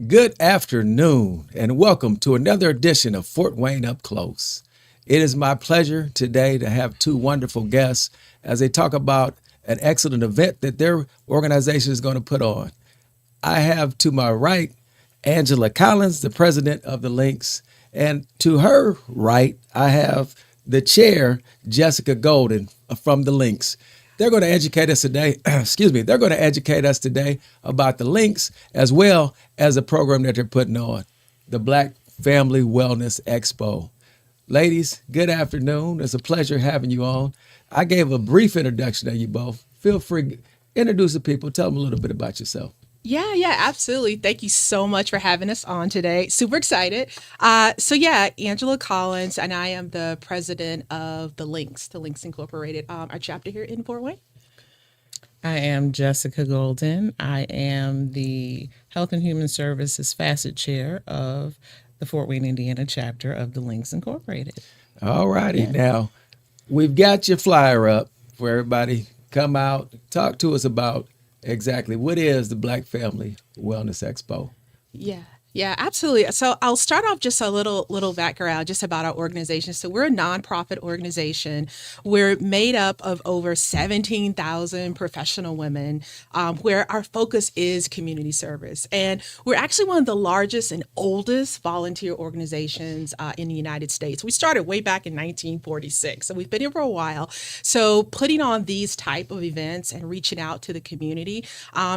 Good afternoon, and welcome to another edition of Fort Wayne Up Close. It is my pleasure today to have two wonderful guests as they talk about an excellent event that their organization is going to put on. I have to my right Angela Collins, the president of the Links, and to her right, I have the chair, Jessica Golden from the Links. They're going to educate us today. They're going to educate us today about the Links as well as the program that they're putting on, the Black Family Wellness Expo. Ladies, good afternoon. It's a pleasure having you on. I gave a brief introduction to you both. Feel free to introduce the people. Tell them a little bit about yourself. Yeah, absolutely. Thank you so much for having us on today. Super excited. Angela Collins, and I am the president of the Links Incorporated, our chapter here in Fort Wayne. I am Jessica Golden. I am the Health and Human Services Facet Chair of the Fort Wayne, Indiana chapter of the Links Incorporated. All righty. Yeah. Now, we've got your flyer up for everybody. Come out, talk to us about exactly what is the Black Family Wellness Expo. Yeah, absolutely. So I'll start off just a little background just about our organization. So we're a nonprofit organization. We're made up of over 17,000 professional women, where our focus is community service. And we're actually one of the largest and oldest volunteer organizations in the United States. We started way back in 1946, so we've been here for a while. So putting on these type of events and reaching out to the community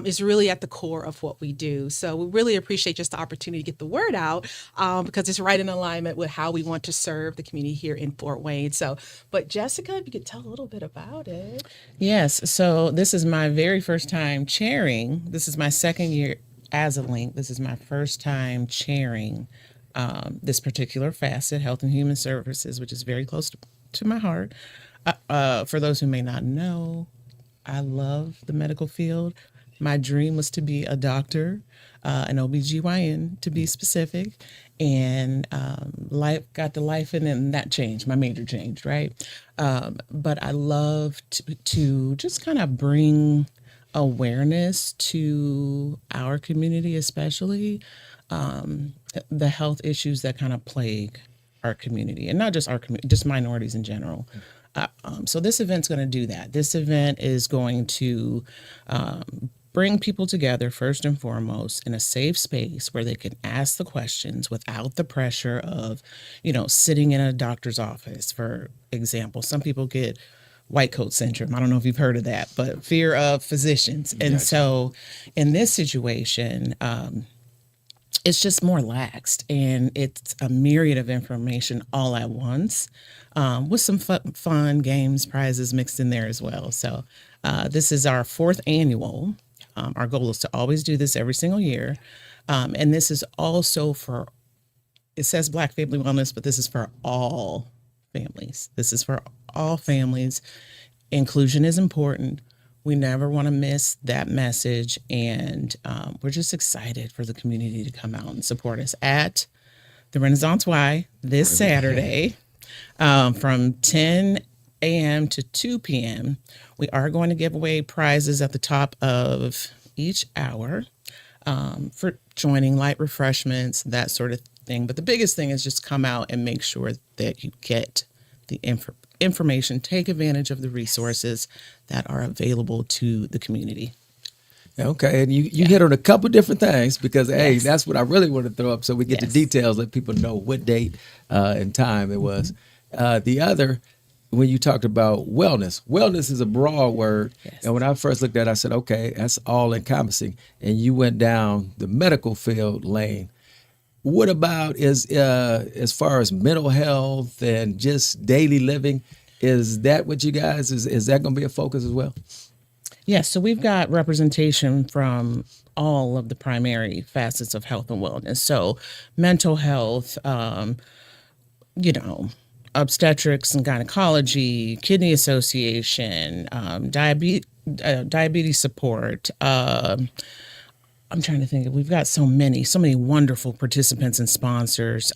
is really at the core of what we do. So we really appreciate just the opportunity to get the word out because it's right in alignment with how we want to serve the community here in Fort Wayne. So, but Jessica, if you could tell a little bit about it. Yes. So this is my very first time chairing. This is my second year as a Link. This is my first time chairing this particular facet, Health and Human Services, which is very close to my heart. For those who may not know, I love the medical field. My dream was to be a doctor, an OBGYN to be specific, and life got to life and that changed. My major changed, right? But I love to just kind of bring awareness to our community, especially the health issues that kind of plague our community, and not just our community, just minorities in general. So this event's going to do that. This event is going to bring people together first and foremost in a safe space where they can ask the questions without the pressure of, sitting in a doctor's office. For example, some people get white coat syndrome. I don't know if you've heard of that, but fear of physicians. And so in this situation, it's just more laxed, and it's a myriad of information all at once, with some fun games, prizes mixed in there as well. So this is our fourth annual. Our goal is to always do this every single year. And this is also it says Black Family Wellness, but this is for all families. This is for all families. Inclusion is important. We never want to miss that message. And we're just excited for the community to come out and support us at the Renaissance Y this Saturday from 10 a.m. to 2 p.m. We are going to give away prizes at the top of each hour for joining, light refreshments, that sort of thing. But the biggest thing is just come out and make sure that you get the information, take advantage of the resources that are available to the community. Okay, and you hit on a couple different things because, hey, that's what I really want to throw up so we get the details, let people know what date and time it was. The other, when you talked about wellness is a broad word. Yes. And when I first looked at it, I said, okay, that's all encompassing. And you went down the medical field lane. What about as far as mental health and just daily living? Is that what you guys, is that going to be a focus as well? Yes. So we've got representation from all of the primary facets of health and wellness. So mental health, obstetrics and gynecology, kidney association, diabetes support. I'm trying to think. We've got so many wonderful participants and sponsors.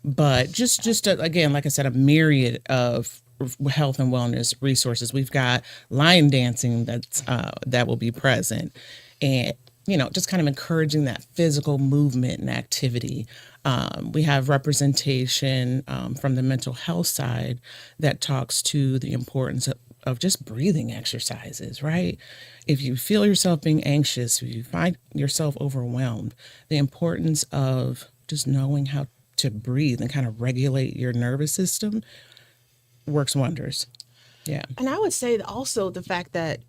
But just again, like I said, a myriad of health and wellness resources. We've got line dancing that will be present, and just kind of encouraging that physical movement and activity. We have representation from the mental health side that talks to the importance of just breathing exercises, right? If you feel yourself being anxious, if you find yourself overwhelmed, the importance of just knowing how to breathe and kind of regulate your nervous system works wonders. Yeah. And I would say also the fact that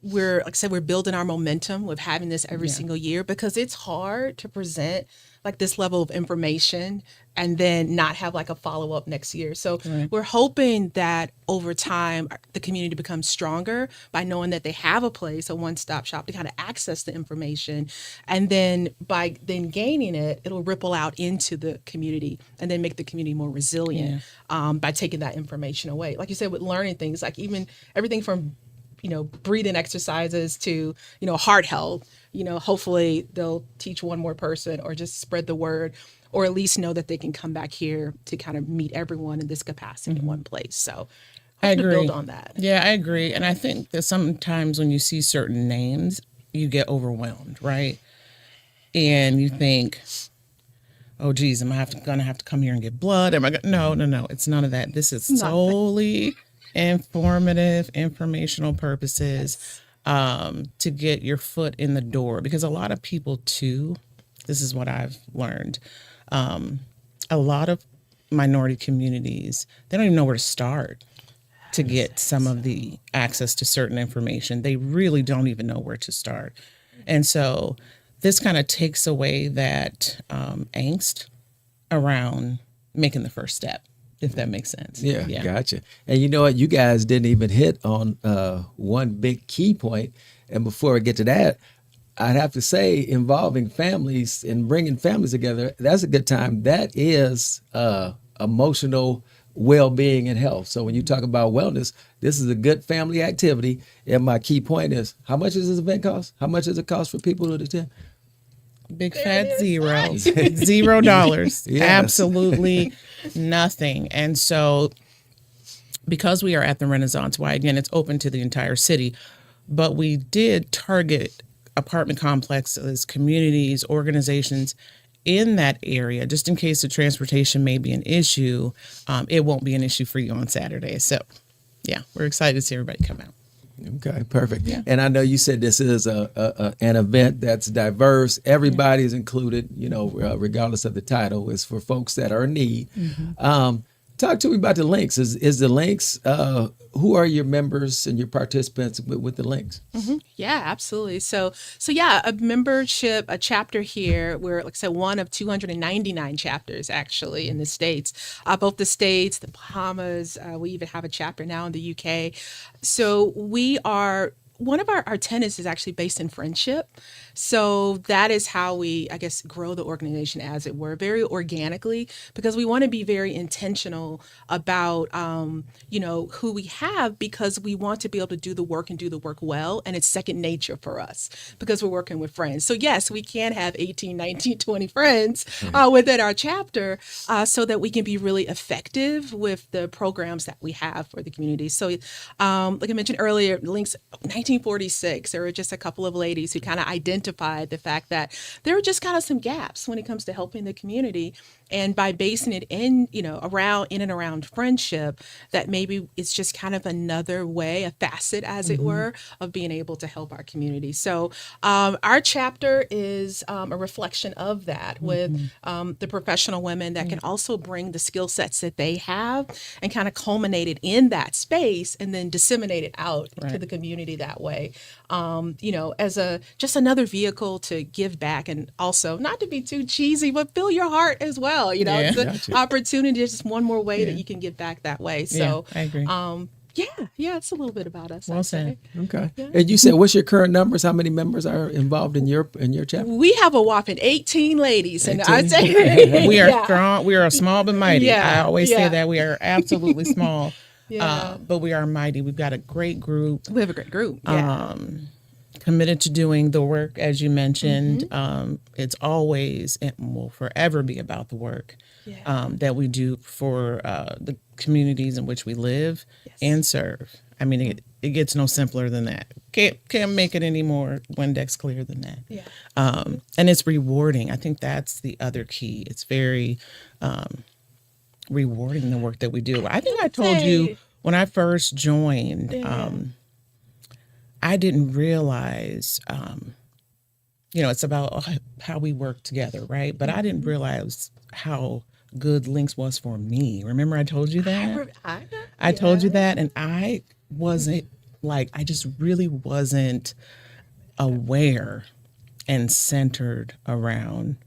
like I said, we're building our momentum with having this every single year, because it's hard to present like this level of information and then not have like a follow up next year. So we're hoping that over time, the community becomes stronger by knowing that they have a place, a one stop shop to kind of access the information. And then by then gaining it, it'll ripple out into the community and then make the community more resilient by taking that information away. Like you said, with learning things, like even everything from breathing exercises to, heart health, hopefully they'll teach one more person or just spread the word, or at least know that they can come back here to kind of meet everyone in this capacity in one place. So I agree. build on that. Yeah, I agree. And I think that sometimes when you see certain names, you get overwhelmed, right? And you think, oh, geez, am I going to have to come here and get blood? No. It's none of that. This is solely informative, informational purposes to get your foot in the door. Because a lot of people, too, this is what I've learned, a lot of minority communities, they don't even know where to start to get some of the access to certain information. They really don't even know where to start. And so this kind of takes away that angst around making the first step, if that makes sense. Yeah, gotcha. And you know what? You guys didn't even hit on one big key point. And before I get to that, I'd have to say involving families and bringing families together, that's a good time. That is emotional well-being and health. So when you talk about wellness, this is a good family activity. And my key point is, how much does this event cost? How much does it cost for people to attend? Big fat zero. $0. Yes. Absolutely nothing. And so because we are at the Renaissance, why again, it's open to the entire city, but we did target apartment complexes, communities, organizations in that area, just in case the transportation may be an issue. It won't be an issue for you on Saturday. So yeah, we're excited to see everybody come out. Okay, perfect. Yeah. And I know you said this is an event that's diverse. Everybody is included, regardless of the title. It's for folks that are in need. Mm-hmm. Talk to me about the links. Is the links, who are your members and your participants with the links? Mm-hmm. Yeah, absolutely. So yeah, a membership, a chapter here. We're, like I said, one of 299 chapters actually in the States. Both the States, the Bahamas, we even have a chapter now in the UK. So we are, one of our tenets is actually based in friendship. So that is how we, I guess, grow the organization, as it were, very organically, because we want to be very intentional about, who we have, because we want to be able to do the work and do the work well. And it's second nature for us because we're working with friends. So yes, we can have 18, 19, 20 friends within our chapter so that we can be really effective with the programs that we have for the community. So like I mentioned earlier, links 1946, there were just a couple of ladies who kind of identified the fact that there were just kind of some gaps when it comes to helping the community. And by basing it in and around friendship, that maybe it's just kind of another way, a facet, as it were, of being able to help our community. So our chapter is a reflection of that, with the professional women that can also bring the skill sets that they have and kind of culminate it in that space and then disseminate it out to the community that way. As just another vehicle to give back, and also not to be too cheesy, but fill your heart as well. It's an opportunity, just one more way that you can give back that way. So I agree. It's a little bit about us. Well said. Okay. Yeah. And you said, what's your current numbers? How many members are involved in your chapter? We have a whopping 18 ladies, 18? And I'd say we are strong. We are small but mighty. I always say that we are absolutely small, but we are mighty. We've got a great group. We have a great group. Yeah. Committed to doing the work, as you mentioned. It's always and will forever be about the work that we do for the communities in which we live and serve. I mean, it gets no simpler than that. Can't make it any more Windex clear than that. Yeah. And it's rewarding. I think that's the other key. It's very rewarding, the work that we do. I think I told you when I first joined, I didn't realize, it's about how we work together, right? But I didn't realize how good Links was for me. Remember I told you that? I told you that, and I wasn't I just really wasn't aware and centered around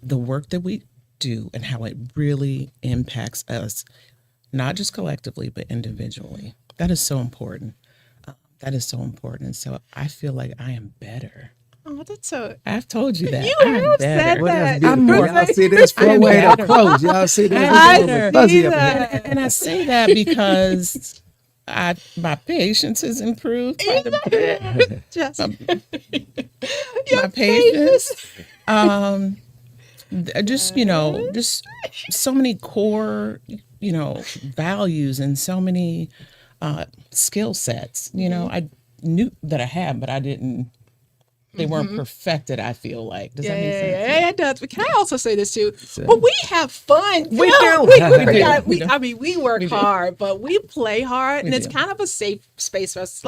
the work that we do and how it really impacts us, not just collectively, but individually. That is so important. That is so important. So I feel like I am better. Oh, that's so. I've told you that. You I'm have better. said that. I'm more. Y'all see this Fort Wayne up close. Y'all see this. And I say that because my patience has improved quite a bit. Just my patience. Just so many core, values and so many skill sets. I knew that I had, but I didn't. They weren't perfected, I feel like. Does that make sense? Yeah, it does. But can I also say this too? Well, we have fun. We do. I mean, we work hard, but we play hard, and it's kind of a safe space for us.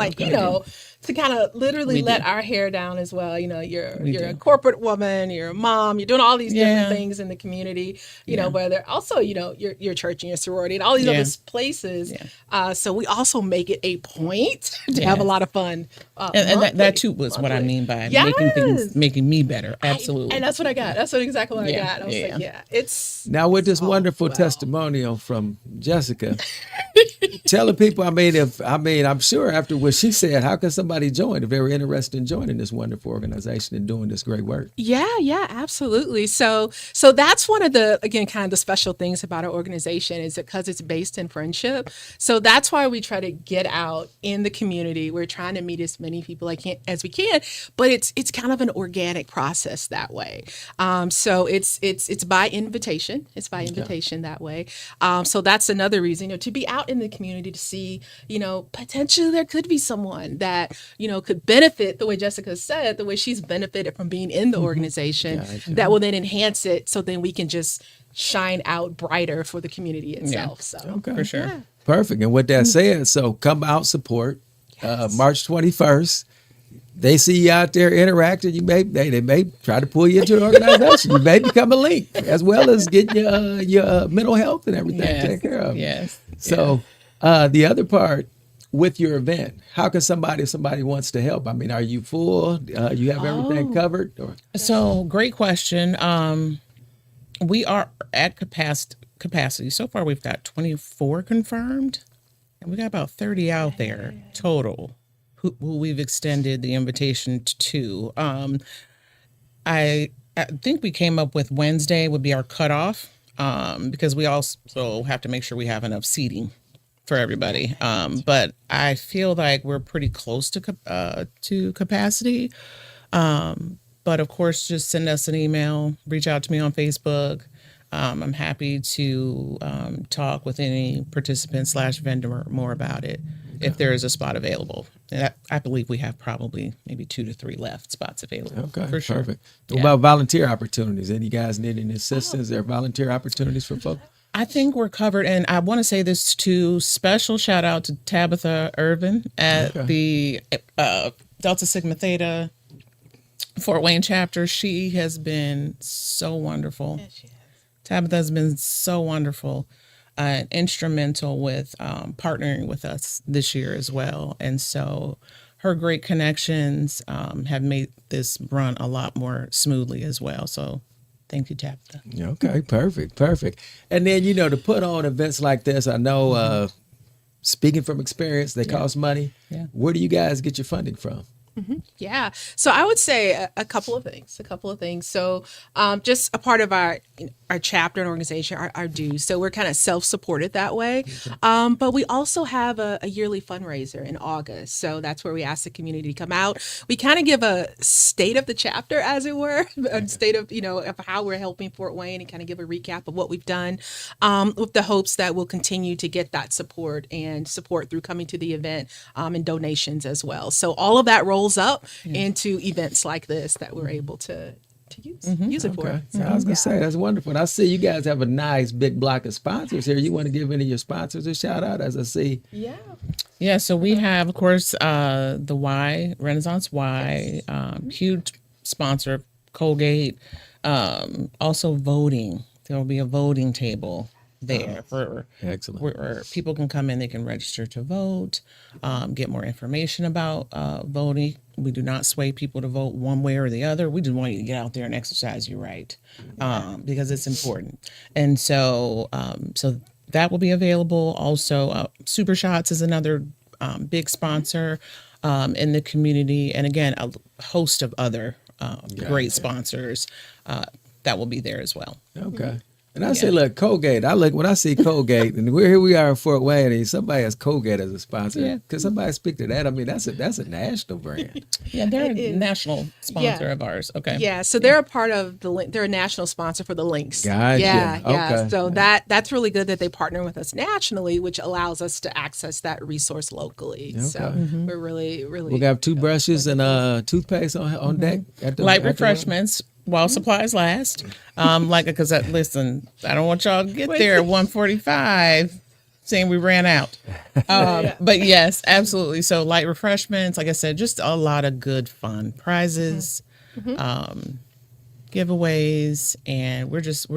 To kind of literally let our hair down as well. You're a corporate woman, you're a mom, you're doing all these different things in the community, where they're also, your church and your sorority and all these other places. Yeah. So we also make it a point to have a lot of fun. And that too was what I mean by making me better. Absolutely. And that's what I got. That's exactly what I got. I was it's. Now with this wonderful testimonial from Jessica, tell the people, I'm sure after what she said, how can somebody join if they were interested in joining this wonderful organization and doing this great work? Yeah, absolutely. So that's one of the, again, kind of the special things about our organization is because it's based in friendship. So that's why we try to get out in the community. We're trying to meet as many people as we can, but it's kind of an organic process that way. So it's by invitation. It's by invitation that way. So that's another reason, to be out in the community to see, potentially there could be someone that, could benefit the way Jessica said, the way she's benefited from being in the organization, that will then enhance it. So then we can just shine out brighter for the community itself. So for sure. Yeah. Perfect. And with that said, so come out, support. March 21st. They see you out there interacting. They may try to pull you into an organization. You may become a link, as well as get your mental health and everything taken care of. Yes. So the other part with your event, how can if somebody wants to help? I mean, are you full? You have everything covered? Or? So great question. We are at capacity. So far, we've got 24 confirmed, and we got about 30 out there total who we've extended the invitation to. I think we came up with Wednesday would be our cutoff because we also have to make sure we have enough seating for everybody. But I feel like we're pretty close to capacity. But of course, just send us an email, reach out to me on Facebook. I'm happy to talk with any participant / vendor more about it if there is a spot available. And I believe we have probably maybe 2 to 3 spots available. Okay, for sure. Perfect. What about volunteer opportunities? Any guys need any assistance? There are volunteer opportunities for folks? I think we're covered. And I want to say this too, special shout out to Tabitha Irvin at the Delta Sigma Theta Fort Wayne chapter. She has been so wonderful. Yes, she has. Tabitha has been so wonderful and instrumental with partnering with us this year as well. And so her great connections have made this run a lot more smoothly as well. So thank you, Tabitha. Okay, perfect. And then, to put on events like this, I know, speaking from experience, they cost money. Yeah. Where do you guys get your funding from? Yeah. So I would say a couple of things. A couple of things. So just a part of our chapter and organization, our dues. So we're kind of self-supported that way. But we also have a yearly fundraiser in August. So that's where we ask the community to come out. We kind of give a state of the chapter, as it were, a state of, of how we're helping Fort Wayne, and kind of give a recap of what we've done, with the hopes that we'll continue to get that support through coming to the event, and donations as well. So all of that rolls up into events like this that we're able to use it for. Okay. So I was going to say, that's wonderful. And I see you guys have a nice big block of sponsors here. You want to give any of your sponsors a shout out, as I see? Yeah, so we have, of course, the Y, Renaissance Y, huge sponsor of Colgate. Also voting. There will be a voting table there for Excellent. where people can come in, they can register to vote, get more information about voting. We do not sway people to vote one way or the other. We just want you to get out there and exercise your right, because it's important. And so so that will be available. Also, Super Shots is another big sponsor in the community, and again, a host of other great sponsors that will be there as well. Okay. And I say, look, Colgate. When I see Colgate, and here we are in Fort Wayne, and somebody has Colgate as a sponsor. Yeah. Could somebody speak to that? I mean, that's a national brand. Yeah, they're a national sponsor of ours. Okay. Yeah, so they're a part of they're a national sponsor for the links. Gotcha. Yeah. Okay. So that's really good that they partner with us nationally, which allows us to access that resource locally. Okay. So we're really We got toothbrushes and toothpaste on deck. Light refreshments while supplies last. Because listen, I don't want y'all to get there at 1:45 saying we ran out. But yes, absolutely. So light refreshments, like I said, just a lot of good fun prizes, giveaways, and we're just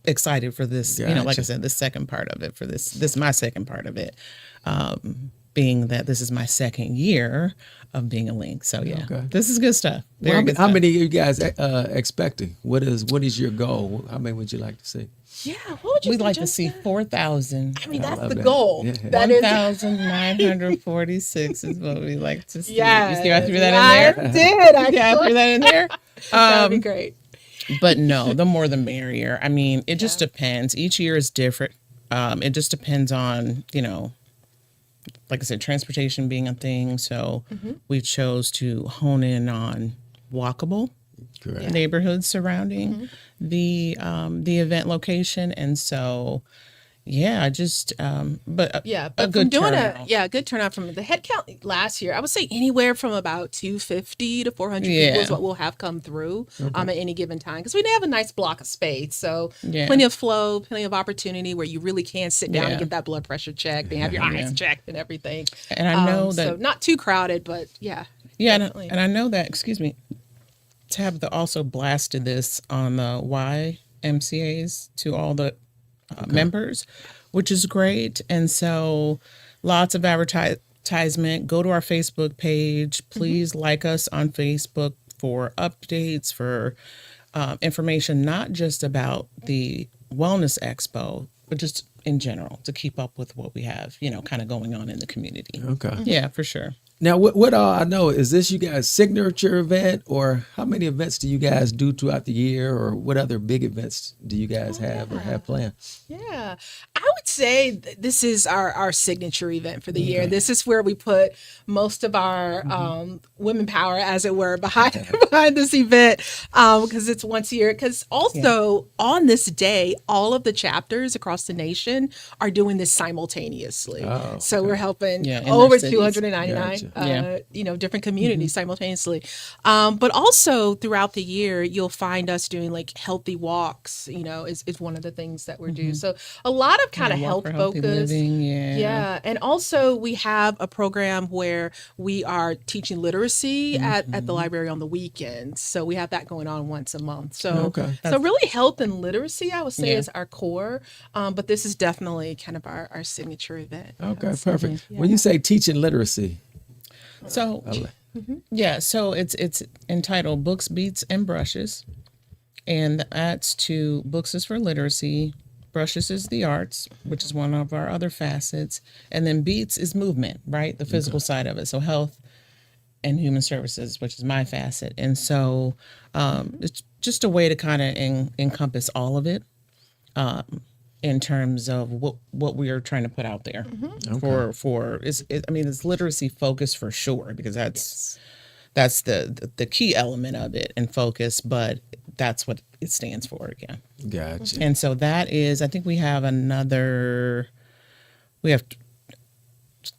excited for this. Gotcha. Like I said, the second part of it for this is my second part of it. Being that this is my second year of being a link. So yeah, This is good stuff. Very good How stuff. many are you guys expecting? What is your goal? How many would you like to see? Yeah, what would you We'd say, like to Jessica? see 4,000. I mean, that's love the that. goal. Yeah. That is 1,946 is what we like to see. Yeah. You see I threw that in there? I did. Yeah, I threw that in there. That would be great. But no, the more the merrier. I mean, it just depends. Each year is different. It just depends on, like I said, transportation being a thing. So we chose to hone in on walkable neighborhoods surrounding the event location. And so, yeah, just but a good turnout. Good turnout from the head count last year. I would say anywhere from about 250 to 400 people is what we'll have come through at any given time, because we have a nice block of space, so plenty of flow, plenty of opportunity where you really can sit down and get that blood pressure checked and have your eyes checked and everything. And I know that so not too crowded, but and I know that. Excuse me. Tabitha also blasted this on the YMCAs to all the members, which is great. And so lots of advertisement. Go to our Facebook page. Please like us on Facebook for updates, for information, not just about the Wellness Expo, but just in general, to keep up with what we have, kind of going on in the community. Okay. Yeah, for sure. Now, what all I know, is this you guys' signature event, or how many events do you guys do throughout the year, or what other big events do you guys have or have planned? Yeah, I would say this is our signature event for the year. This is where we put most of our women power, as it were, behind this event, because it's once a year. Because also on this day, all of the chapters across the nation are doing this simultaneously. So we're helping over 299 different communities simultaneously. But also throughout the year, you'll find us doing like healthy walks, is one of the things that we're doing. So a lot of kind of health focus. And also we have a program where we are teaching literacy at the library on the weekends. So we have that going on once a month. So so really health and literacy, I would say, is our core. But this is definitely kind of our signature event. Okay, perfect. When you say teaching literacy, so so it's entitled Books, Beats, and Brushes, and that's to books is for literacy, brushes is the arts, which is one of our other facets, and then beats is movement, right? The physical side of it. So health and Human Services, which is my facet. And so it's just a way to kind of encompass all of it in terms of what we are trying to put out there for it's literacy focused for sure, because that's the key element of it and focus, but that's what it stands for again. Gotcha. And so that is, I think we have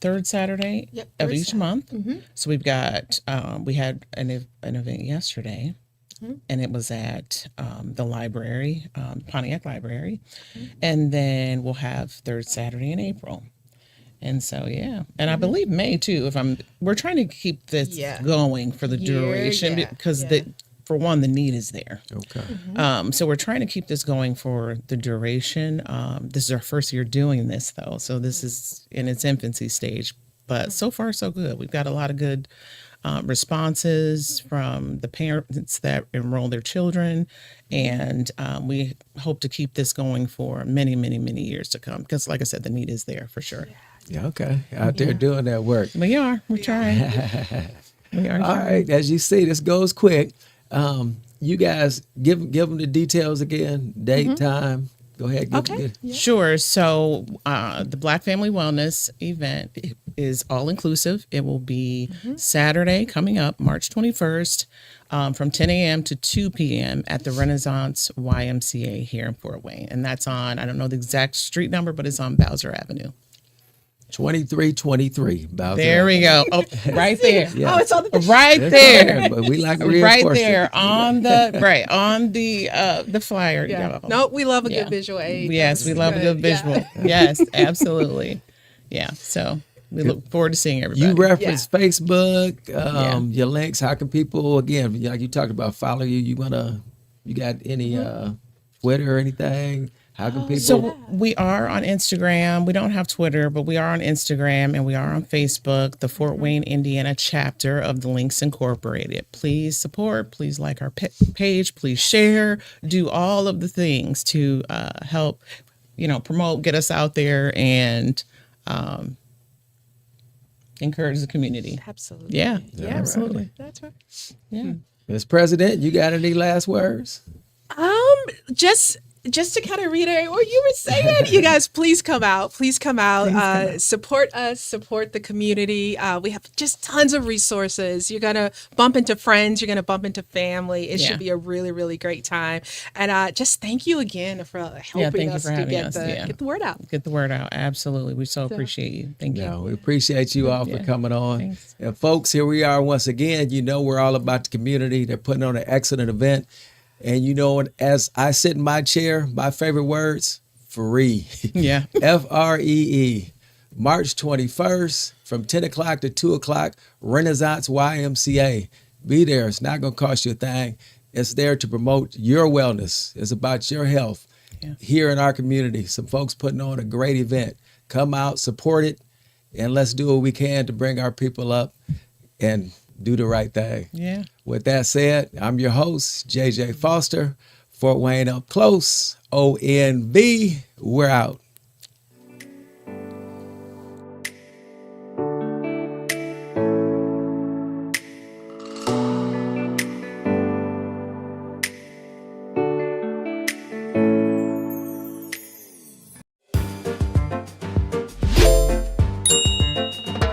third Saturday of each month. So we've got, we had an event yesterday, and it was at the library, Pontiac Library. And then we'll have third Saturday in April. And so, yeah. And I believe May too, we're trying to keep this going for the duration because for one, the need is there. Okay. So we're trying to keep this going for the duration. This is our first year doing this though. So this is in its infancy stage, but so far so good. We've got a lot of good responses from the parents that enroll their children. And we hope to keep this going for many, many, many years to come. Because like I said, the need is there for sure. Yeah, okay. Out there doing that work. We are. We're trying. We are. All right. As you see, this goes quick. You guys give them the details again, date, time. Go ahead. Sure. So the Black Family Wellness event is all inclusive. It will be Saturday coming up, March 21st, from 10 a.m. to 2 p.m. at the Renaissance YMCA here in Fort Wayne. And that's on, I don't know the exact street number, but it's on Bowser Avenue. 2323. There we go. Oh, right there. Yeah. Oh, it's on the Right there. But we like to Right reinforce there it. on the flyer. Yeah. No, we love a good visual aid. Yes, we love a good visual. Yeah. Yes, absolutely. Yeah. So we look forward to seeing everybody. You reference Facebook, your links. How can people, again, like you talked about, follow you? You got any Twitter or anything? How can people? So we are on Instagram. We don't have Twitter, but we are on Instagram and we are on Facebook, the Fort Wayne, Indiana chapter of the Links Incorporated. Please support, please like our page, please share, do all of the things to help, promote, get us out there and encourage the community. Absolutely. Yeah, absolutely. Right. That's right. Yeah. Ms. President, you got any last words? Just to kind of reiterate what you were saying, you guys, please come out. Please come out. Support us, support the community. We have just tons of resources. You're going to bump into friends. You're going to bump into family. It should be a really, really great time. And just thank you again for helping us to get the word out. Get the word out. Absolutely. We so appreciate you. Thank you. No, we appreciate you all for coming on. Thanks. And folks, here we are once again. We're all about the community. They're putting on an excellent event. And as I sit in my chair, my favorite words, free. Yeah. FREE. March 21st from 10 o'clock to 2 o'clock, Renaissance YMCA. Be there. It's not going to cost you a thing. It's there to promote your wellness. It's about your health here in our community. Some folks putting on a great event. Come out, support it, and let's do what we can to bring our people up and do the right thing. Yeah. With that said, I'm your host, JJ Foster, Fort Wayne Up Close, ONV. We're out.